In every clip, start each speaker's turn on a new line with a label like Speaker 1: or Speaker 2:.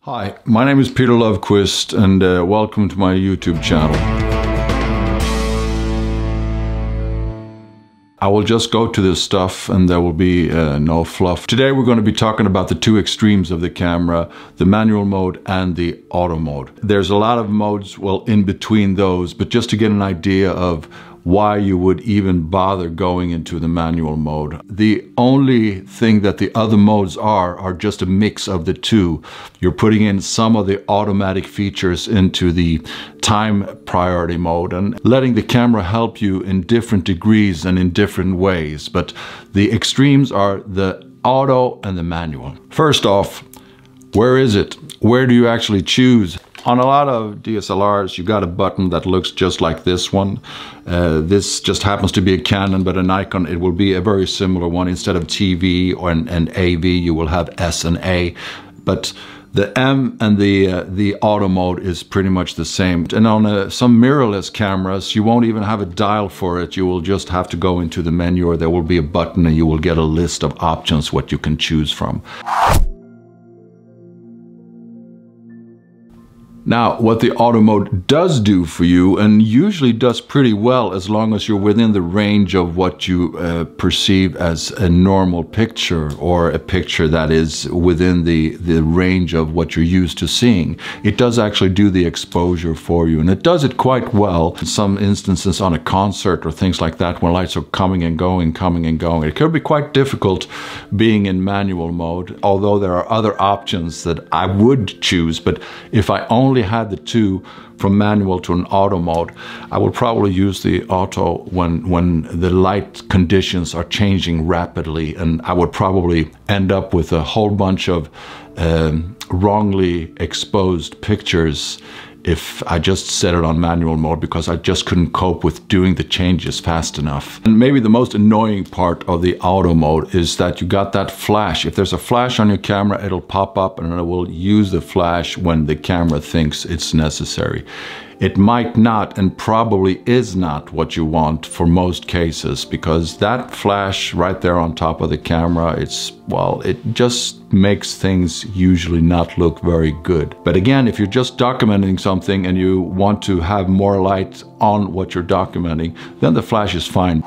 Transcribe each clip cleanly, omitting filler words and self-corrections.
Speaker 1: Hi, my name is Peter Lovequist and welcome to my YouTube channel. I will just go to this stuff and there will be no fluff. Today we're going to be talking about the two extremes of the camera, the manual mode and the auto mode. There's a lot of modes, well, in between those, but just to get an idea of why you would even bother going into the manual mode. The only thing that the other modes are just a mix of the two. You're putting in some of the automatic features into the time priority mode and letting the camera help you in different degrees and in different ways. But the extremes are the auto and the manual. First off, where is it? Where do you actually choose? On a lot of DSLRs, you got a button that looks just like this one. This just happens to be a Canon, but a Nikon, it will be a very similar one. Instead of TV or an AV, you will have S and A. But the M and the auto mode is pretty much the same. And on some mirrorless cameras, you won't even have a dial for it. You will just have to go into the menu, or there will be a button and you will get a list of options what you can choose from. Now, what the auto mode does do for you, and usually does pretty well as long as you're within the range of what you perceive as a normal picture, or a picture that is within the range of what you're used to seeing. It does actually do the exposure for you, and it does it quite well. In some instances on a concert or things like that, when lights are coming and going, it could be quite difficult being in manual mode, although there are other options that I would choose. But if I only had the two, from manual to an auto mode, I would probably use the auto when the light conditions are changing rapidly, and I would probably end up with a whole bunch of wrongly exposed pictures if I just set it on manual mode, because I just couldn't cope with doing the changes fast enough. And maybe the most annoying part of the auto mode is that you got that flash. If there's a flash on your camera, it'll pop up and it will use the flash when the camera thinks it's necessary. It might not, and probably is not, what you want for most cases, because that flash right there on top of the camera, it just makes things usually not look very good. But again, if you're just documenting something and you want to have more light on what you're documenting, then the flash is fine.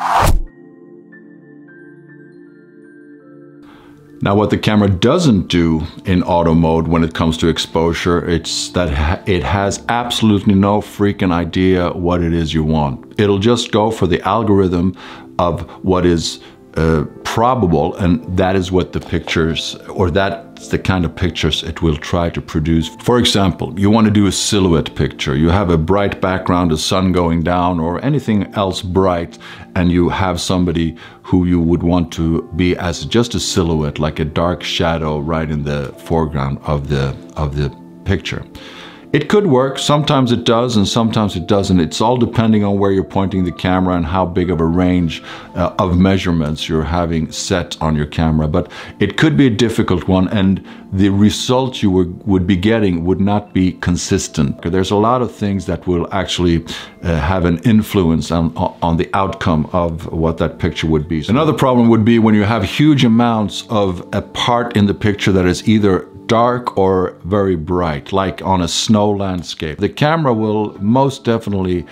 Speaker 1: Now, what the camera doesn't do in auto mode when it comes to exposure, it's that it has absolutely no freaking idea what it is you want. It'll just go for the algorithm of what is probable, and that is what the pictures, or that's the kind of pictures it will try to produce. For example, you want to do a silhouette picture. You have a bright background, the sun going down, or anything else bright, and you have somebody who you would want to be as just a silhouette, like a dark shadow right in the foreground of the picture. It could work. Sometimes it does and sometimes it doesn't. It's all depending on where you're pointing the camera and how big of a range of measurements you're having set on your camera. But it could be a difficult one, and the result you would be getting would not be consistent. There's a lot of things that will actually have an influence on the outcome of what that picture would be. Another problem would be when you have huge amounts of a part in the picture that is either dark or very bright, like on a snow landscape. The camera will most definitely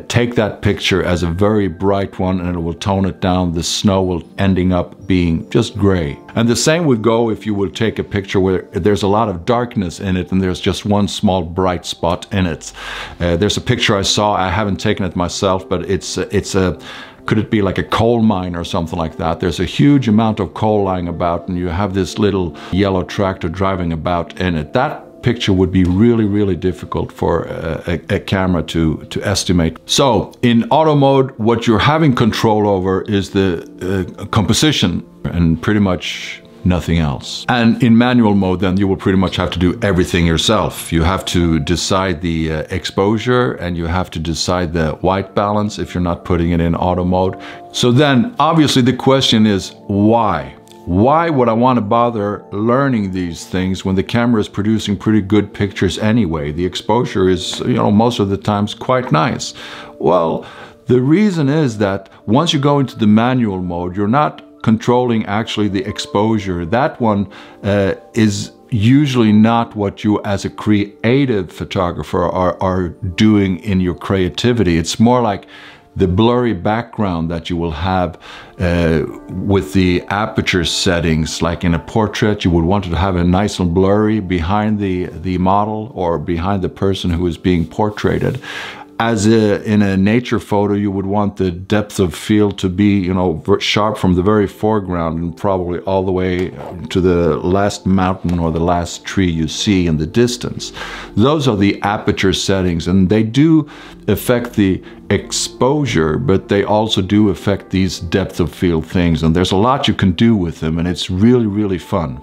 Speaker 1: take that picture as a very bright one, and it will tone it down. The snow will ending up being just gray. And the same would go if you would take a picture where there's a lot of darkness in it and there's just one small bright spot in it. There's a picture I saw, I haven't taken it myself, but could it be like a coal mine or something like that? There's a huge amount of coal lying about, and you have this little yellow tractor driving about in it. That picture would be really, really difficult for a camera to estimate. So in auto mode, what you're having control over is the composition and pretty much nothing else. And in manual mode, then you will pretty much have to do everything yourself. You have to decide the exposure, and you have to decide the white balance if you're not putting it in auto mode. So then obviously the question is, why? Why would I want to bother learning these things when the camera is producing pretty good pictures anyway? The exposure is, most of the times quite nice. Well, the reason is that once you go into the manual mode, you're not controlling actually the exposure. That one is usually not what you as a creative photographer are doing in your creativity. It's more like the blurry background that you will have with the aperture settings. Like in a portrait, you would want to have a nice and blurry behind the model or behind the person who is being portraited. As in a nature photo, you would want the depth of field to be, you know, sharp from the very foreground and probably all the way to the last mountain or the last tree you see in the distance. Those are the aperture settings, and they do affect the exposure, but they also do affect these depth of field things. And there's a lot you can do with them, and it's really, really fun.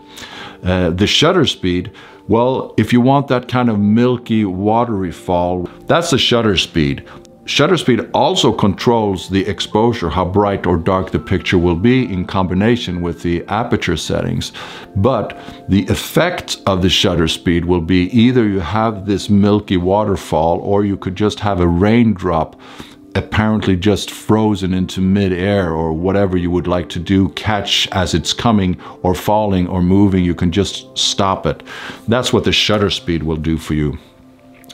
Speaker 1: The shutter speed, well, if you want that kind of milky, watery fall, that's the shutter speed. Shutter speed also controls the exposure, how bright or dark the picture will be in combination with the aperture settings. But the effect of the shutter speed will be either you have this milky waterfall, or you could just have a raindrop apparently just frozen into mid-air, or whatever you would like to do, catch as it's coming or falling or moving. You can just stop it. That's what the shutter speed will do for you.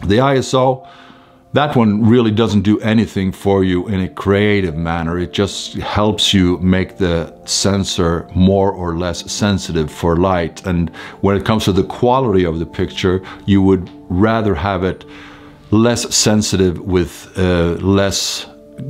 Speaker 1: The ISO, that one really doesn't do anything for you in a creative manner. It just helps you make the sensor more or less sensitive for light. And when it comes to the quality of the picture, you would rather have it less sensitive with less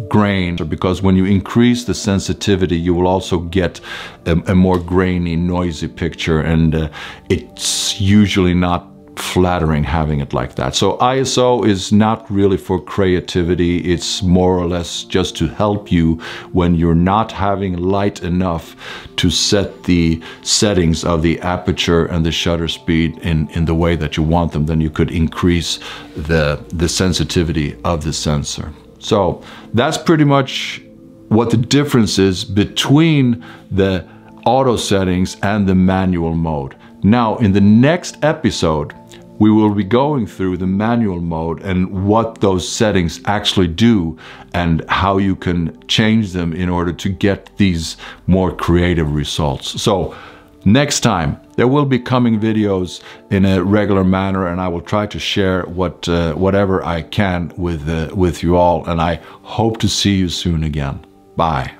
Speaker 1: grain, because when you increase the sensitivity, you will also get a more grainy, noisy picture, and it's usually not flattering having it like that. So ISO is not really for creativity. It's more or less just to help you when you're not having light enough to set the settings of the aperture and the shutter speed in the way that you want them. Then you could increase the sensitivity of the sensor. So that's pretty much what the difference is between the auto settings and the manual mode. Now, in the next episode, we will be going through the manual mode and what those settings actually do and how you can change them in order to get these more creative results. So next time, there will be coming videos in a regular manner, and I will try to share whatever I can with you all, and I hope to see you soon again. Bye.